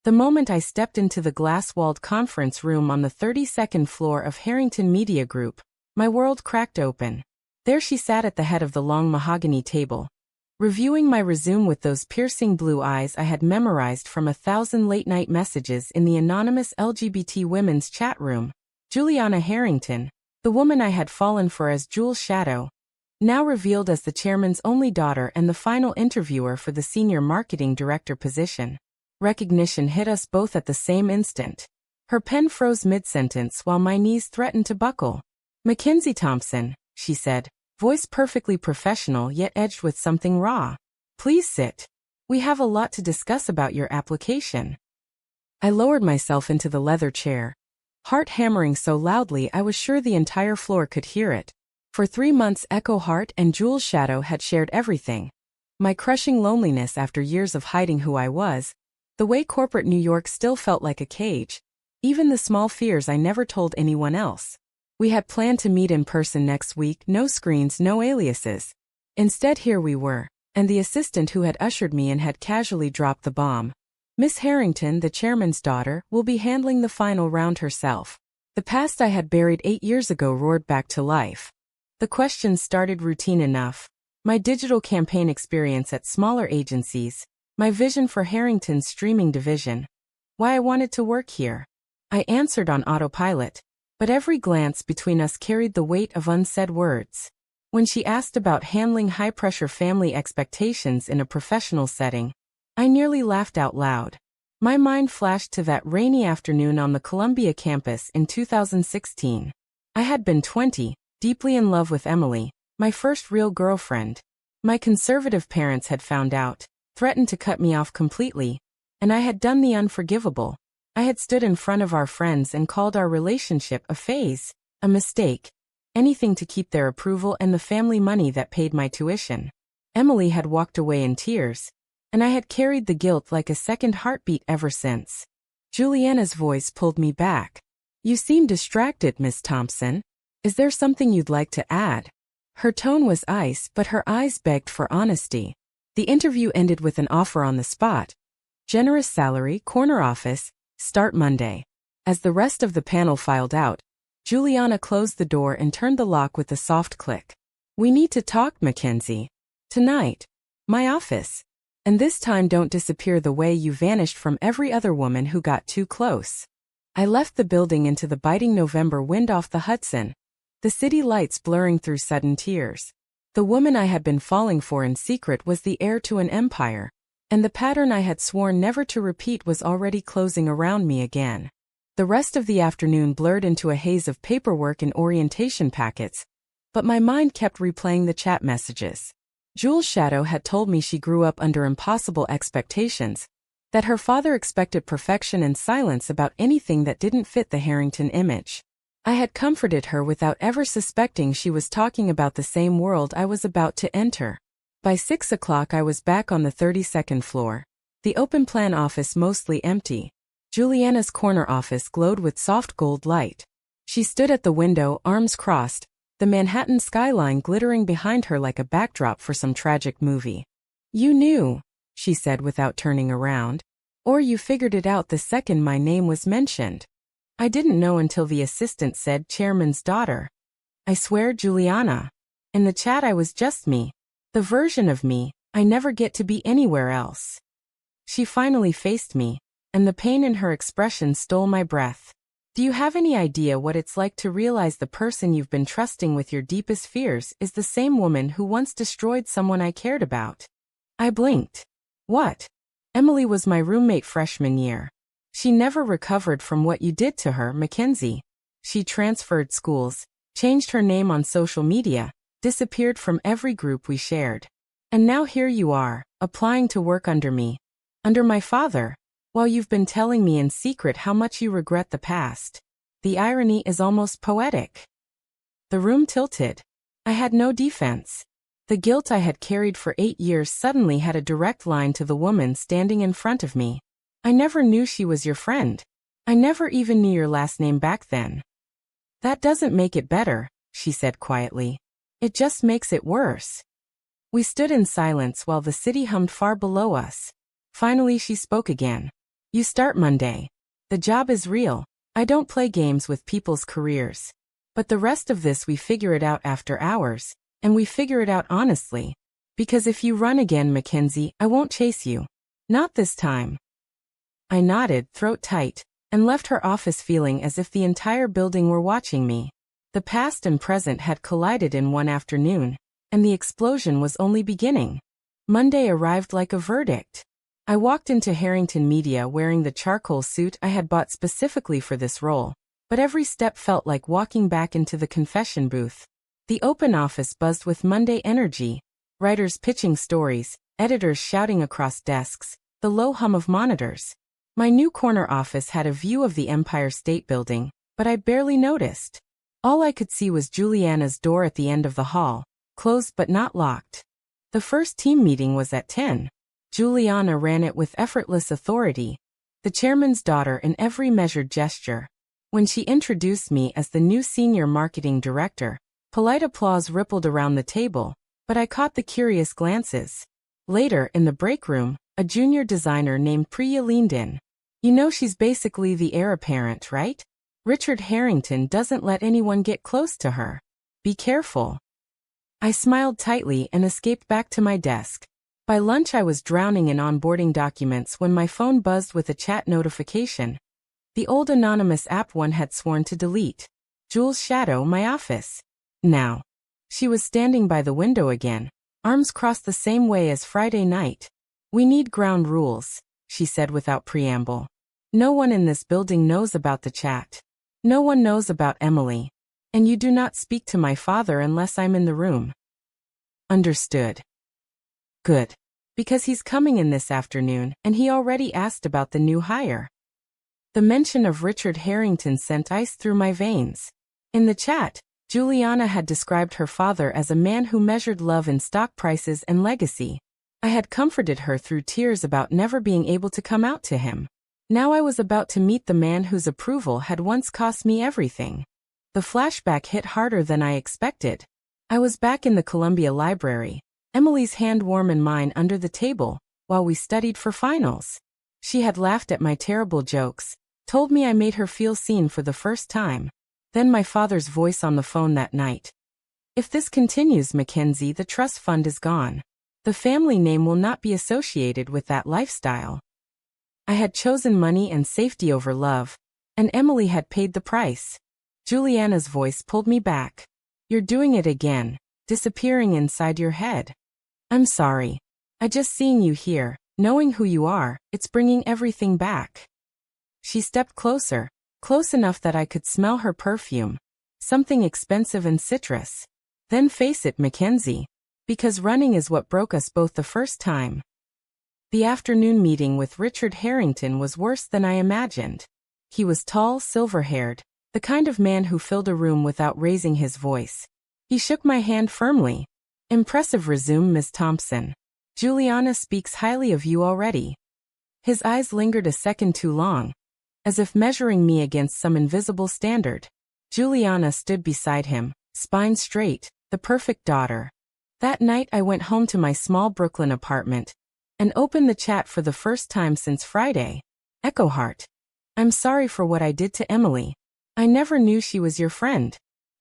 The moment I stepped into the glass-walled conference room on the 32nd floor of Harrington Media Group, my world cracked open. There she sat at the head of the long mahogany table, reviewing my resume with those piercing blue eyes I had memorized from 1,000 late-night messages in the anonymous LGBT women's chat room. Juliana Harrington, the woman I had fallen for as Jules Shadow, now revealed as the chairman's only daughter and the final interviewer for the senior marketing director position. Recognition hit us both at the same instant. Her pen froze mid-sentence while my knees threatened to buckle. "Mackenzie Thompson," she said, voice perfectly professional yet edged with something raw. "Please sit. We have a lot to discuss about your application." I lowered myself into the leather chair, heart hammering so loudly I was sure the entire floor could hear it. For 3 months Echo Hart and Jules Shadow had shared everything. My crushing loneliness after years of hiding who I was, the way corporate New York still felt like a cage, even the small fears I never told anyone else. We had planned to meet in person next week, no screens, no aliases. Instead here we were, and the assistant who had ushered me in had casually dropped the bomb. "Miss Harrington, the chairman's daughter, will be handling the final round herself." The past I had buried 8 years ago roared back to life. The questions started routine enough. My digital campaign experience at smaller agencies, my vision for Harrington's streaming division, why I wanted to work here. I answered on autopilot, but every glance between us carried the weight of unsaid words. When she asked about handling high-pressure family expectations in a professional setting, I nearly laughed out loud. My mind flashed to that rainy afternoon on the Columbia campus in 2016. I had been 20, deeply in love with Emily, my first real girlfriend. My conservative parents had found out, threatened to cut me off completely, and I had done the unforgivable. I had stood in front of our friends and called our relationship a phase, a mistake, anything to keep their approval and the family money that paid my tuition. Emily had walked away in tears, and I had carried the guilt like a second heartbeat ever since. Juliana's voice pulled me back. "You seem distracted, Miss Thompson. Is there something you'd like to add?" Her tone was ice, but her eyes begged for honesty. The interview ended with an offer on the spot. Generous salary, corner office, start Monday. As the rest of the panel filed out, Juliana closed the door and turned the lock with a soft click. "We need to talk, Mackenzie. Tonight. My office. And this time don't disappear the way you vanished from every other woman who got too close." I left the building into the biting November wind off the Hudson, the city lights blurring through sudden tears. The woman I had been falling for in secret was the heir to an empire, and the pattern I had sworn never to repeat was already closing around me again. The rest of the afternoon blurred into a haze of paperwork and orientation packets, but my mind kept replaying the chat messages. Jules Shadow had told me she grew up under impossible expectations, that her father expected perfection and silence about anything that didn't fit the Harrington image. I had comforted her without ever suspecting she was talking about the same world I was about to enter. By 6 o'clock I was back on the 32nd floor, the open plan office mostly empty. Juliana's corner office glowed with soft gold light. She stood at the window, arms crossed, the Manhattan skyline glittering behind her like a backdrop for some tragic movie. "You knew," she said without turning around. "Or you figured it out the second my name was mentioned." "I didn't know until the assistant said chairman's daughter. I swear, Juliana. In the chat I was just me. The version of me I never get to be anywhere else." She finally faced me, and the pain in her expression stole my breath. "Do you have any idea what it's like to realize the person you've been trusting with your deepest fears is the same woman who once destroyed someone I cared about?" I blinked. "What?" "Emily was my roommate freshman year. She never recovered from what you did to her, Mackenzie. She transferred schools, changed her name on social media, disappeared from every group we shared. And now here you are, applying to work under me. Under my father, while you've been telling me in secret how much you regret the past. The irony is almost poetic." The room tilted. I had no defense. The guilt I had carried for 8 years suddenly had a direct line to the woman standing in front of me. "I never knew she was your friend. I never even knew your last name back then." "That doesn't make it better," she said quietly. "It just makes it worse." We stood in silence while the city hummed far below us. Finally she spoke again. You start Monday. The job is real. I don't play games with people's careers. But the rest of this we figure it out after hours, and we figure it out honestly. Because if you run again, Mackenzie, I won't chase you. Not this time. I nodded, throat tight, and left her office feeling as if the entire building were watching me. The past and present had collided in one afternoon, and the explosion was only beginning. Monday arrived like a verdict. I walked into Harrington Media wearing the charcoal suit I had bought specifically for this role, but every step felt like walking back into the confession booth. The open office buzzed with Monday energy, writers pitching stories, editors shouting across desks, the low hum of monitors. My new corner office had a view of the Empire State Building, but I barely noticed. All I could see was Juliana's door at the end of the hall, closed but not locked. The first team meeting was at 10. Juliana ran it with effortless authority, the chairman's daughter in every measured gesture. When she introduced me as the new senior marketing director, polite applause rippled around the table, but I caught the curious glances. Later, in the break room, a junior designer named Priya leaned in. You know she's basically the heir apparent, right? Richard Harrington doesn't let anyone get close to her. Be careful. I smiled tightly and escaped back to my desk. By lunch I was drowning in onboarding documents when my phone buzzed with a chat notification. The old anonymous app one had sworn to delete. Jules Shadow, my office. Now. She was standing by the window again, arms crossed the same way as Friday night. We need ground rules, she said without preamble. No one in this building knows about the chat. No one knows about Emily. And you do not speak to my father unless I'm in the room. Understood. Good. Because he's coming in this afternoon, and he already asked about the new hire. The mention of Richard Harrington sent ice through my veins. In the chat, Juliana had described her father as a man who measured love in stock prices and legacy. I had comforted her through tears about never being able to come out to him. Now I was about to meet the man whose approval had once cost me everything. The flashback hit harder than I expected. I was back in the Columbia Library, Emily's hand warm in mine under the table, while we studied for finals. She had laughed at my terrible jokes, told me I made her feel seen for the first time. Then my father's voice on the phone that night. If this continues, Mackenzie, the trust fund is gone. The family name will not be associated with that lifestyle. I had chosen money and safety over love, and Emily had paid the price. Juliana's voice pulled me back. You're doing it again, disappearing inside your head. I'm sorry. Just seeing you here, knowing who you are, it's bringing everything back. She stepped closer, close enough that I could smell her perfume, something expensive and citrus. Then face it, Mackenzie. Because running is what broke us both the first time. The afternoon meeting with Richard Harrington was worse than I imagined. He was tall, silver-haired, the kind of man who filled a room without raising his voice. He shook my hand firmly. Impressive resume, Miss Thompson. Juliana speaks highly of you already. His eyes lingered a second too long, as if measuring me against some invisible standard. Juliana stood beside him, spine straight, the perfect daughter. That night I went home to my small Brooklyn apartment and opened the chat for the first time since Friday. Echo Heart. I'm sorry for what I did to Emily. I never knew she was your friend.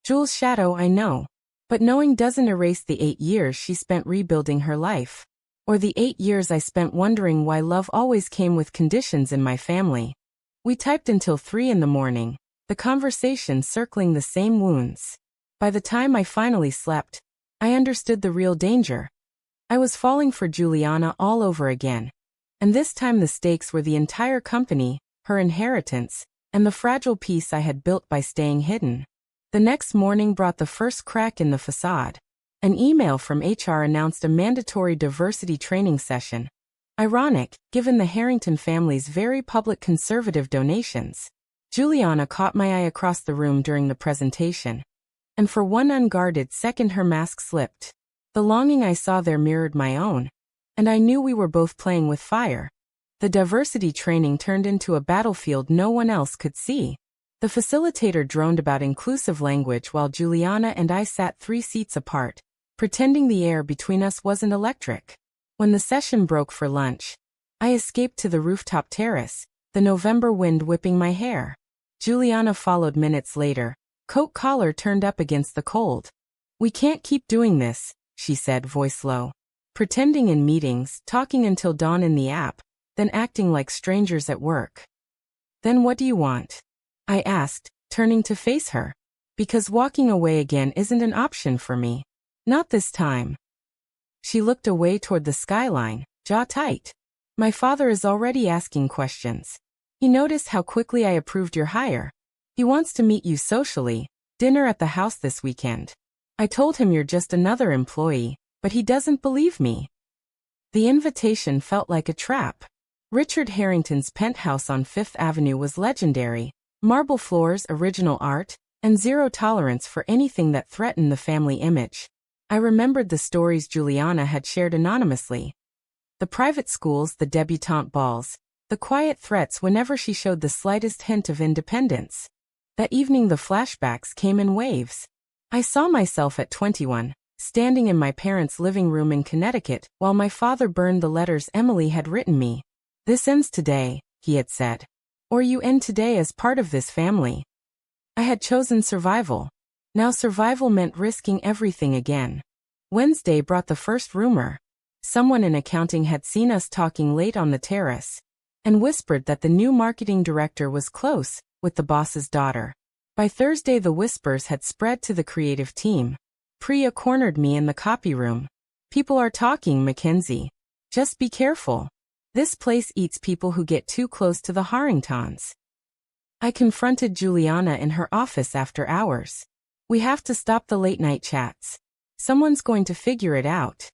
Jules Shadow, I know. But knowing doesn't erase the 8 years she spent rebuilding her life. Or the 8 years I spent wondering why love always came with conditions in my family. We typed until 3 in the morning, the conversation circling the same wounds. By the time I finally slept, I understood the real danger. I was falling for Juliana all over again. And this time the stakes were the entire company, her inheritance, and the fragile peace I had built by staying hidden. The next morning brought the first crack in the facade. An email from HR announced a mandatory diversity training session. Ironic, given the Harrington family's very public conservative donations. Juliana caught my eye across the room during the presentation. And for one unguarded second her mask slipped. The longing I saw there mirrored my own. And I knew we were both playing with fire. The diversity training turned into a battlefield no one else could see. The facilitator droned about inclusive language while Juliana and I sat 3 seats apart, pretending the air between us wasn't electric. When the session broke for lunch, I escaped to the rooftop terrace, the November wind whipping my hair. Juliana followed minutes later, coat collar turned up against the cold. "We can't keep doing this," she said, voice low. "Pretending in meetings, talking until dawn in the app, then acting like strangers at work." "Then what do you want?" I asked, turning to face her. Because walking away again isn't an option for me. Not this time. She looked away toward the skyline, jaw tight. "My father is already asking questions. He noticed how quickly I approved your hire. He wants to meet you socially, dinner at the house this weekend. I told him you're just another employee, but he doesn't believe me." The invitation felt like a trap. Richard Harrington's penthouse on Fifth Avenue was legendary. Marble floors, original art, and zero tolerance for anything that threatened the family image. I remembered the stories Juliana had shared anonymously. The private schools, the debutante balls, the quiet threats whenever she showed the slightest hint of independence. That evening the flashbacks came in waves. I saw myself at 21, standing in my parents' living room in Connecticut while my father burned the letters Emily had written me. "This ends today," he had said. "Or you end today as part of this family." I had chosen survival. Now survival meant risking everything again. Wednesday brought the first rumor. Someone in accounting had seen us talking late on the terrace and whispered that the new marketing director was close with the boss's daughter. By Thursday the whispers had spread to the creative team. Priya cornered me in the copy room. "People are talking, Mackenzie. Just be careful. This place eats people who get too close to the Harringtons." I confronted Juliana in her office after hours. "We have to stop the late-night chats. Someone's going to figure it out."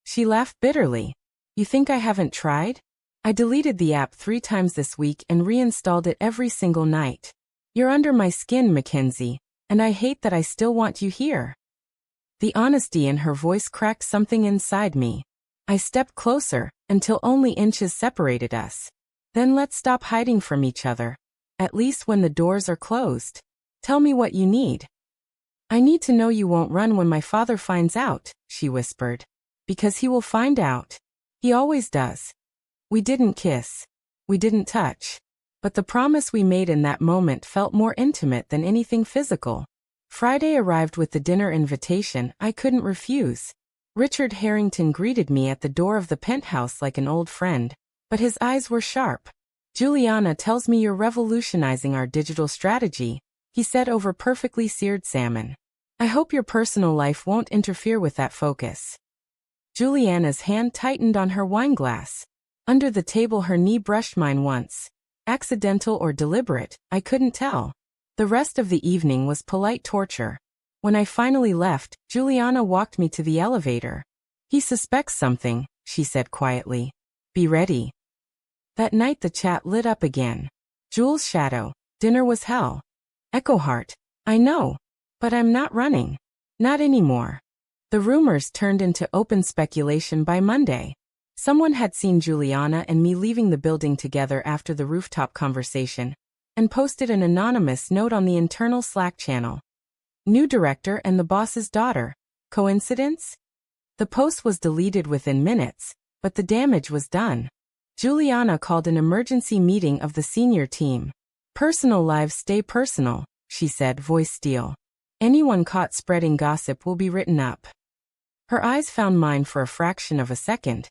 She laughed bitterly. "You think I haven't tried? I deleted the app 3 times this week and reinstalled it every single night. You're under my skin, Mackenzie, and I hate that I still want you here." The honesty in her voice cracked something inside me. I stepped closer, until only inches separated us. "Then let's stop hiding from each other. At least when the doors are closed. Tell me what you need." "I need to know you won't run when my father finds out," she whispered. "Because he will find out. He always does." We didn't kiss. We didn't touch. But the promise we made in that moment felt more intimate than anything physical. Friday arrived with the dinner invitation I couldn't refuse. Richard Harrington greeted me at the door of the penthouse like an old friend, but his eyes were sharp. "Juliana tells me you're revolutionizing our digital strategy," he said over perfectly seared salmon. "I hope your personal life won't interfere with that focus." Juliana's hand tightened on her wine glass. Under the table her knee brushed mine once. Accidental or deliberate, I couldn't tell. The rest of the evening was polite torture. When I finally left, Juliana walked me to the elevator. "He suspects something," she said quietly. "Be ready." That night the chat lit up again. Jules' shadow. Dinner was hell. Echo Heart. I know. But I'm not running. Not anymore. The rumors turned into open speculation by Monday. Someone had seen Juliana and me leaving the building together after the rooftop conversation, and posted an anonymous note on the internal Slack channel. "New director and the boss's daughter. Coincidence?" The post was deleted within minutes, but the damage was done. Juliana called an emergency meeting of the senior team. "Personal lives stay personal," she said, voice steel. "Anyone caught spreading gossip will be written up." Her eyes found mine for a fraction of a second,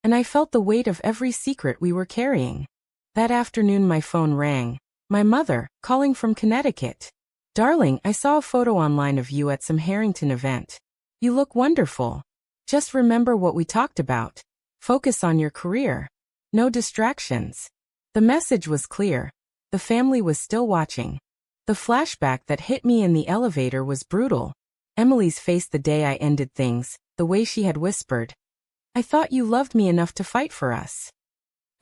and I felt the weight of every secret we were carrying. That afternoon my phone rang. My mother, calling from Connecticut. "Darling, I saw a photo online of you at some Harrington event. You look wonderful. Just remember what we talked about. Focus on your career. No distractions." The message was clear. The family was still watching. The flashback that hit me in the elevator was brutal. Emily's face the day I ended things, the way she had whispered, "I thought you loved me enough to fight for us."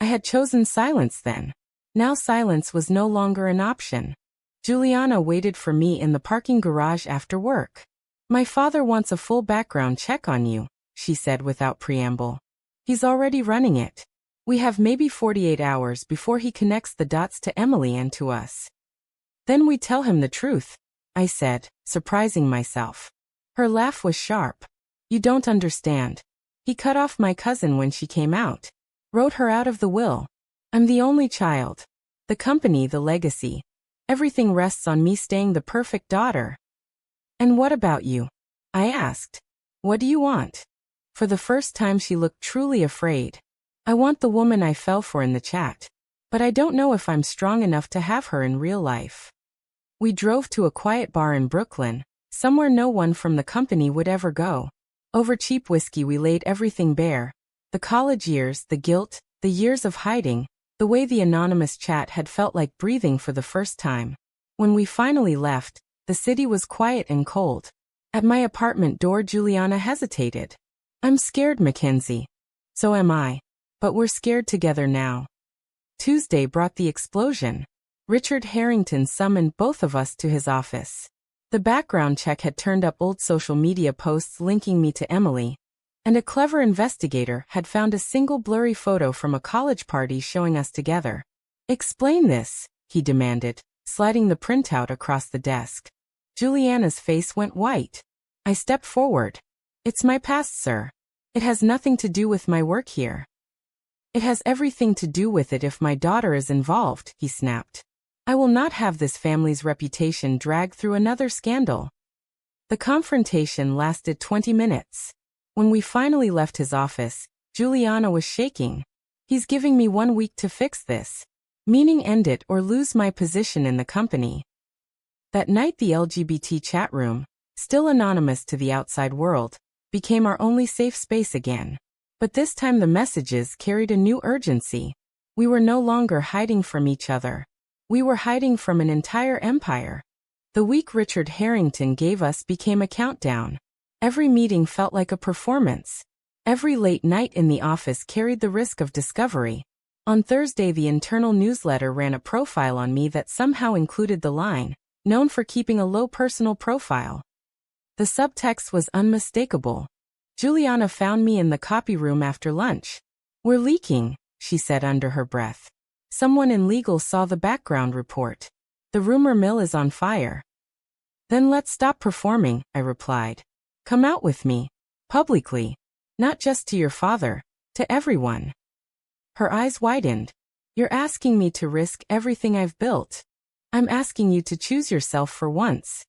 I had chosen silence then. Now silence was no longer an option. Juliana waited for me in the parking garage after work. "My father wants a full background check on you," she said without preamble. "He's already running it. We have maybe 48 hours before he connects the dots to Emily and to us." "Then we tell him the truth," I said, surprising myself. Her laugh was sharp. "You don't understand. He cut off my cousin when she came out. Wrote her out of the will. I'm the only child. The company, the legacy. Everything rests on me staying the perfect daughter. And what about you? I asked. What do you want? For the first time she looked truly afraid. I want the woman I fell for in the chat. But I don't know if I'm strong enough to have her in real life. We drove to a quiet bar in Brooklyn, somewhere no one from the company would ever go. Over cheap whiskey we laid everything bare. The college years, the guilt, the years of hiding, the way the anonymous chat had felt like breathing for the first time. When we finally left, the city was quiet and cold. At my apartment door Juliana hesitated. I'm scared, Mackenzie. So am I. But we're scared together now. Tuesday brought the explosion. Richard Harrington summoned both of us to his office. The background check had turned up old social media posts linking me to Emily, and a clever investigator had found a single blurry photo from a college party showing us together. Explain this, he demanded, sliding the printout across the desk. Juliana's face went white. I stepped forward. It's my past, sir. It has nothing to do with my work here. It has everything to do with it if my daughter is involved, he snapped. I will not have this family's reputation dragged through another scandal. The confrontation lasted 20 minutes. When we finally left his office, Juliana was shaking. He's giving me 1 week to fix this. Meaning end it or lose my position in the company. That night the LGBT chat room, still anonymous to the outside world, became our only safe space again. But this time the messages carried a new urgency. We were no longer hiding from each other. We were hiding from an entire empire. The week Richard Harrington gave us became a countdown. Every meeting felt like a performance. Every late night in the office carried the risk of discovery. On Thursday the internal newsletter ran a profile on me that somehow included the line, known for keeping a low personal profile. The subtext was unmistakable. Juliana found me in the copy room after lunch. We're leaking, she said under her breath. Someone in legal saw the background report. The rumor mill is on fire. Then let's stop performing, I replied. Come out with me. Publicly. Not just to your father, to everyone. Her eyes widened. You're asking me to risk everything I've built. I'm asking you to choose yourself for once.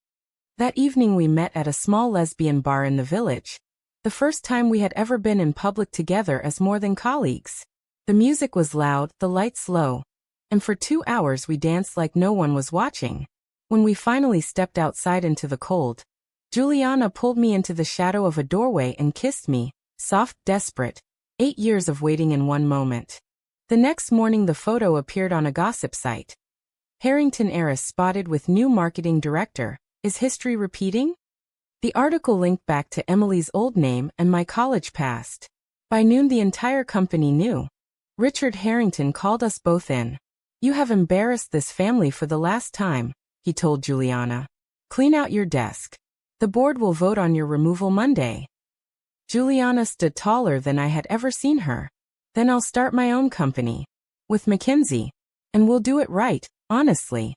That evening we met at a small lesbian bar in the village. The first time we had ever been in public together as more than colleagues. The music was loud, the lights low. And for 2 hours we danced like no one was watching. When we finally stepped outside into the cold, Juliana pulled me into the shadow of a doorway and kissed me, soft, desperate. 8 years of waiting in one moment. The next morning the photo appeared on a gossip site. Harrington heiress spotted with new marketing director. Is history repeating? The article linked back to Emily's old name and my college past. By noon the entire company knew. Richard Harrington called us both in. You have embarrassed this family for the last time, he told Juliana. Clean out your desk. The board will vote on your removal Monday. Juliana stood taller than I had ever seen her. Then I'll start my own company. With Mackenzie. And we'll do it right, honestly.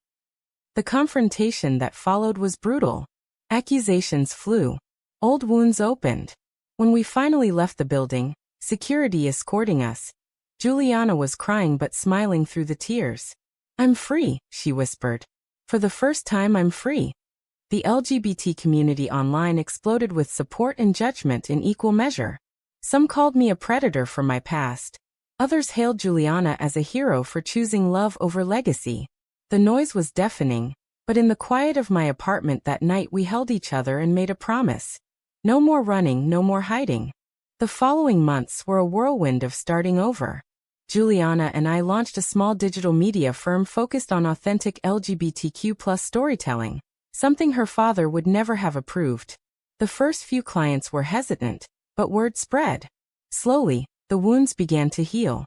The confrontation that followed was brutal. Accusations flew. Old wounds opened. When we finally left the building, security escorting us, Juliana was crying but smiling through the tears. I'm free, she whispered. For the first time I'm free. The LGBT community online exploded with support and judgment in equal measure. Some called me a predator for my past. Others hailed Juliana as a hero for choosing love over legacy. The noise was deafening. But in the quiet of my apartment that night we held each other and made a promise. No more running, no more hiding. The following months were a whirlwind of starting over. Juliana and I launched a small digital media firm focused on authentic LGBTQ+ storytelling, something her father would never have approved. The first few clients were hesitant, but word spread. Slowly, the wounds began to heal.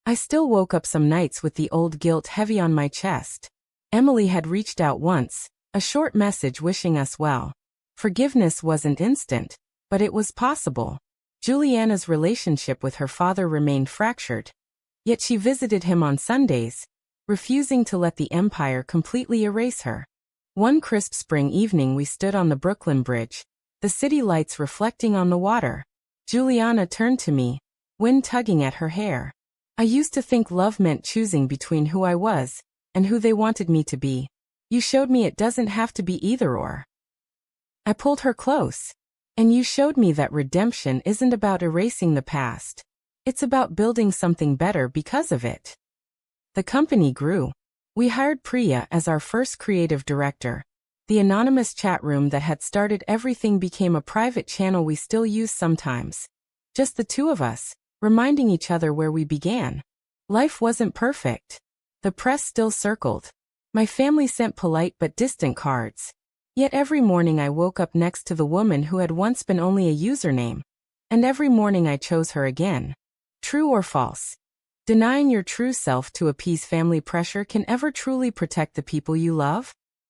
I still woke up some nights with the old guilt heavy on my chest. Emily had reached out once, a short message wishing us well. Forgiveness wasn't instant, but it was possible. Juliana's relationship with her father remained fractured. Yet she visited him on Sundays, refusing to let the empire completely erase her. One crisp spring evening we stood on the Brooklyn Bridge, the city lights reflecting on the water. Juliana turned to me, wind tugging at her hair. I used to think love meant choosing between who I was and who they wanted me to be. You showed me it doesn't have to be either or. I pulled her close. And you showed me that redemption isn't about erasing the past. It's about building something better because of it. The company grew. We hired Priya as our first creative director. The anonymous chat room that had started everything became a private channel we still use sometimes. Just the two of us, reminding each other where we began. Life wasn't perfect. The press still circled. My family sent polite but distant cards. Yet every morning I woke up next to the woman who had once been only a username. And every morning I chose her again. True or false? Denying your true self to appease family pressure can ever truly protect the people you love?